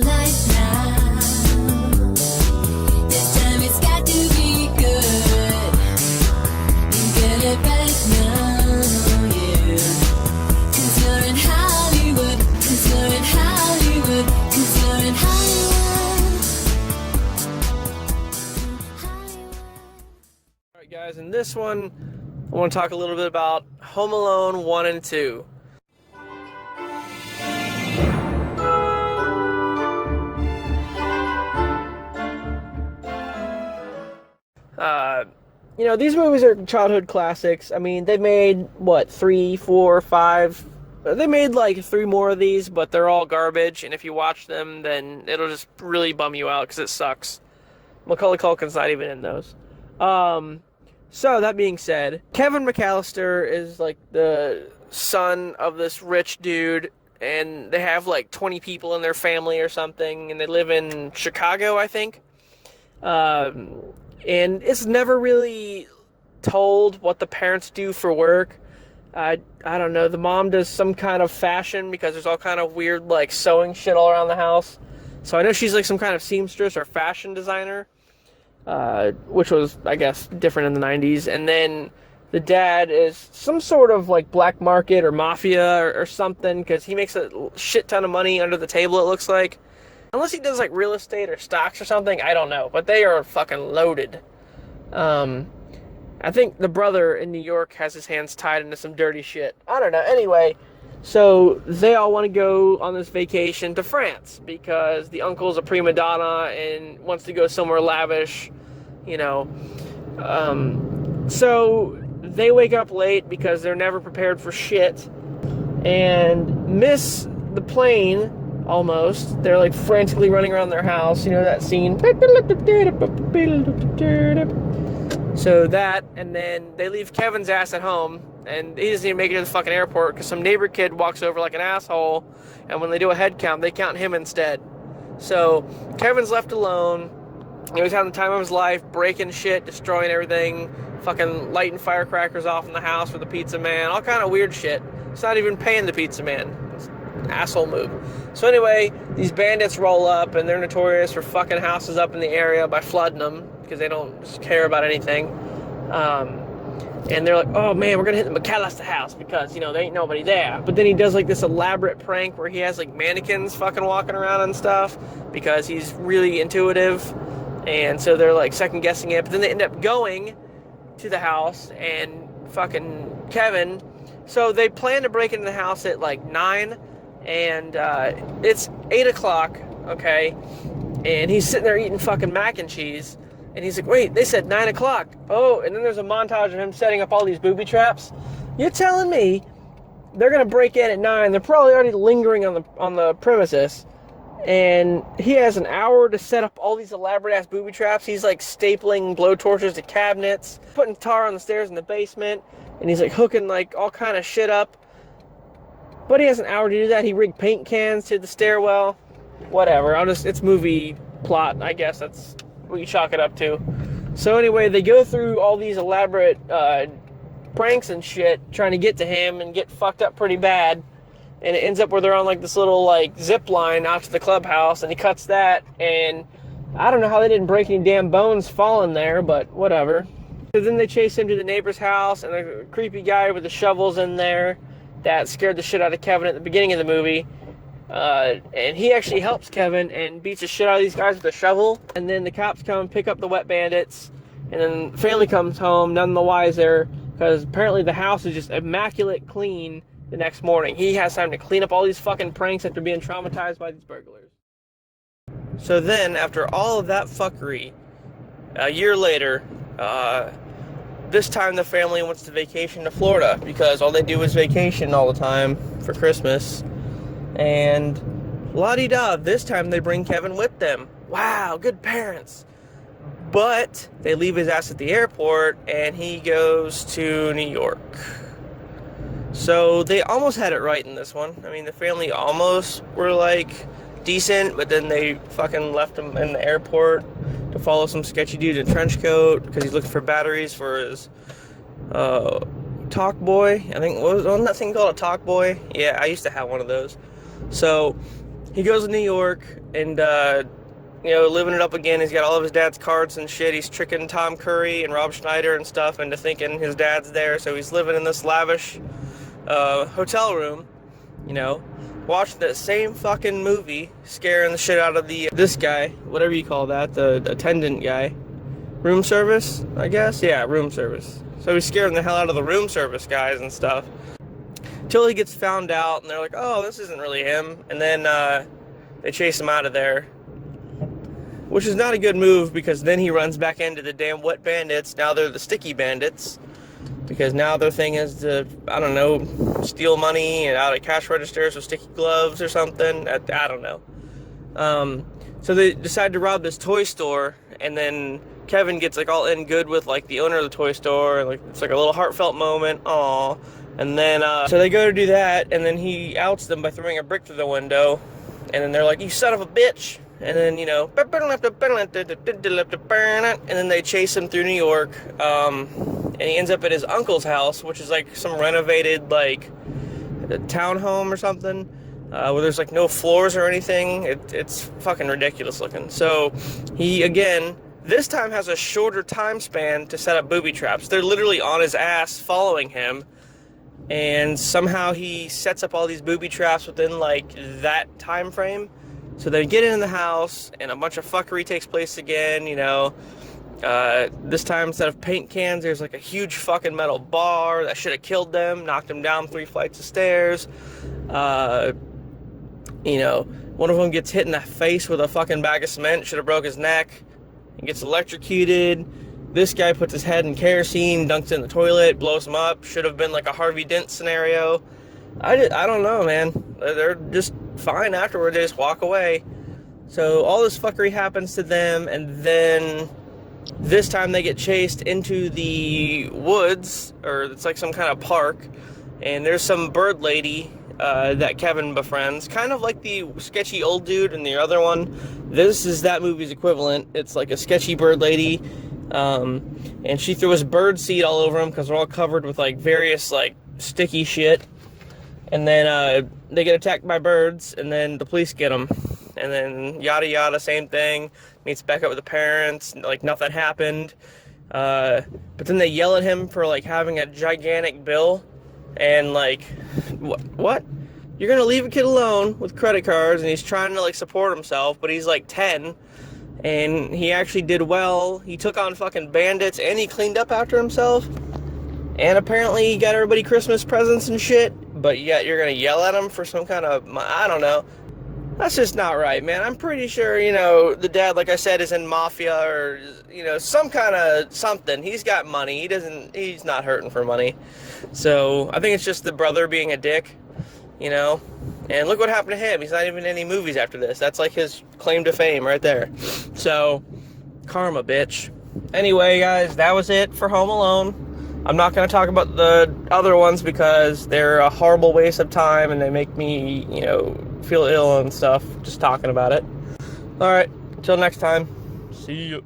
life now. This time it's got to be good. You get it back now, yeah. 'Cause you're in Hollywood. 'Cause you're in Hollywood. 'Cause you're in Hollywood. Alright guys, in this one I want to talk a little bit about Home Alone 1 and 2. You know, these movies are childhood classics. I mean, they made, what, 3, 4, 5... They made like 3 more of these, but they're all garbage, and if you watch them, then it'll just really bum you out, because it sucks. Macaulay Culkin's not even in those. So, that being said, Kevin McAllister is like the son of this rich dude, and they have like 20 people in their family or something, and they live in Chicago, I think. And it's never really told what the parents do for work. I don't know, the mom does some kind of fashion because there's all kind of weird like sewing shit all around the house. So I know she's like some kind of seamstress or fashion designer, which was, I guess, different in the 90s. And then the dad is some sort of like black market or mafia or something, because he makes a shit ton of money under the table, it looks like. Unless he does like real estate or stocks or something, I don't know. But they are fucking loaded. I think the brother in New York has his hands tied into some dirty shit. I don't know. Anyway, so they all want to go on this vacation to France because the uncle's a prima donna and wants to go somewhere lavish, you know. So they wake up late because they're never prepared for shit and miss the plane. Almost. They're like frantically running around their house. You know that scene? So that, and then they leave Kevin's ass at home, and he doesn't even make it to the fucking airport because some neighbor kid walks over like an asshole, and when they do a head count, they count him instead. So Kevin's left alone. You know, he's having the time of his life, breaking shit, destroying everything, fucking lighting firecrackers off in the house for the pizza man, all kind of weird shit. He's not even paying the pizza man. Asshole move. So anyway, these bandits roll up, and they're notorious for fucking houses up in the area by flooding them because they don't care about anything. And they're like, oh man, we're gonna hit the McAllister house because, you know, there ain't nobody there. But then he does like this elaborate prank where he has like mannequins fucking walking around and stuff because he's really intuitive. And so they're like second guessing it. But then they end up going to the house and fucking Kevin. So they plan to break into the house at like 9. And it's 8 o'clock, okay, and he's sitting there eating fucking mac and cheese, and he's like, wait, they said 9 o'clock. Oh, and then there's a montage of him setting up all these booby traps. You're telling me they're gonna break in at 9? They're probably already lingering on the premises, and he has an hour to set up all these elaborate ass booby traps. He's like stapling blowtorches to cabinets, putting tar on the stairs in the basement, and he's like hooking like all kind of shit up. But he has an hour to do that. He rigged paint cans to the stairwell. Whatever. It's movie plot, I guess. That's what you chalk it up to. So anyway, they go through all these elaborate pranks and shit, trying to get to him and get fucked up pretty bad. And it ends up where they're on like this little like zip line out to the clubhouse, and he cuts that. And I don't know how they didn't break any damn bones falling there, but whatever. So then they chase him to the neighbor's house, and a creepy guy with the shovels in there that scared the shit out of Kevin at the beginning of the movie. And he actually helps Kevin and beats the shit out of these guys with a shovel. And then the cops come and pick up the wet bandits. And then the family comes home, none the wiser, because apparently the house is just immaculate clean the next morning. He has time to clean up all these fucking pranks after being traumatized by these burglars. So then, after all of that fuckery, a year later, this time the family wants to vacation to Florida because all they do is vacation all the time for Christmas. And la-di-da, this time they bring Kevin with them. Wow, good parents. But they leave his ass at the airport and he goes to New York. So they almost had it right in this one. I mean, the family almost were like decent, but then they fucking left him in the airport to follow some sketchy dude in a trench coat because he's looking for batteries for his talk boy. I think, what was on that thing called a talk boy? Yeah, I used to have one of those. So he goes to New York and, you know, living it up again. He's got all of his dad's cards and shit. He's tricking Tom Curry and Rob Schneider and stuff into thinking his dad's there. So he's living in this lavish hotel room, you know, watching that same fucking movie, scaring the shit out of this guy, whatever you call that, the attendant guy. Room service, I guess? Yeah, room service. So he's scaring the hell out of the room service guys and stuff. Till he gets found out, and they're like, oh, this isn't really him. And then they chase him out of there. Which is not a good move, because then he runs back into the damn wet bandits. Now they're the sticky bandits. Because now their thing is to, I don't know, steal money and out of cash registers with sticky gloves or something. I don't know. So they decide to rob this toy store, and then Kevin gets like all in good with like the owner of the toy store, and like it's like a little heartfelt moment. Aw. And then so they go to do that, and then he outs them by throwing a brick through the window, and then they're like, you son of a bitch. And then, you know, and then they chase him through New York, and he ends up at his uncle's house, which is like some renovated like townhome or something, where there's like no floors or anything. It's fucking ridiculous looking. So he, again, this time has a shorter time span to set up booby traps. They're literally on his ass following him, and somehow he sets up all these booby traps within like that time frame. So they get in the house, and a bunch of fuckery takes place again, you know. This time, instead of paint cans, there's like a huge fucking metal bar that should have killed them, knocked them down 3 flights of stairs. You know, one of them gets hit in the face with a fucking bag of cement, should have broke his neck, and gets electrocuted. This guy puts his head in kerosene, dunks it in the toilet, blows him up. Should have been like a Harvey Dent scenario. I don't know, man. They're just fine afterward. They just walk away. So all this fuckery happens to them, and then this time they get chased into the woods, or it's like some kind of park, and there's some bird lady that Kevin befriends, kind of like the sketchy old dude in the other one. This is that movie's equivalent. It's like a sketchy bird lady, and she throws bird seed all over them because they're all covered with like various like sticky shit. And then they get attacked by birds, and then the police get them. And then yada yada, same thing. Meets back up with the parents, like nothing happened. But then they yell at him for like having a gigantic bill. And like, what? You're gonna leave a kid alone with credit cards, and he's trying to like support himself, but he's like 10. And he actually did well. He took on fucking bandits, and he cleaned up after himself. And apparently he got everybody Christmas presents and shit. But yet you're gonna yell at him for some kind of, I don't know. That's just not right, man. I'm pretty sure, you know, the dad, like I said, is in mafia or, you know, some kind of something. He's got money. He's not hurting for money. So I think it's just the brother being a dick, you know. And look what happened to him. He's not even in any movies after this. That's like his claim to fame right there. So, karma, bitch. Anyway, guys, that was it for Home Alone. I'm not going to talk about the other ones because they're a horrible waste of time, and they make me, you know, feel ill and stuff just talking about it. Alright, until next time, see you.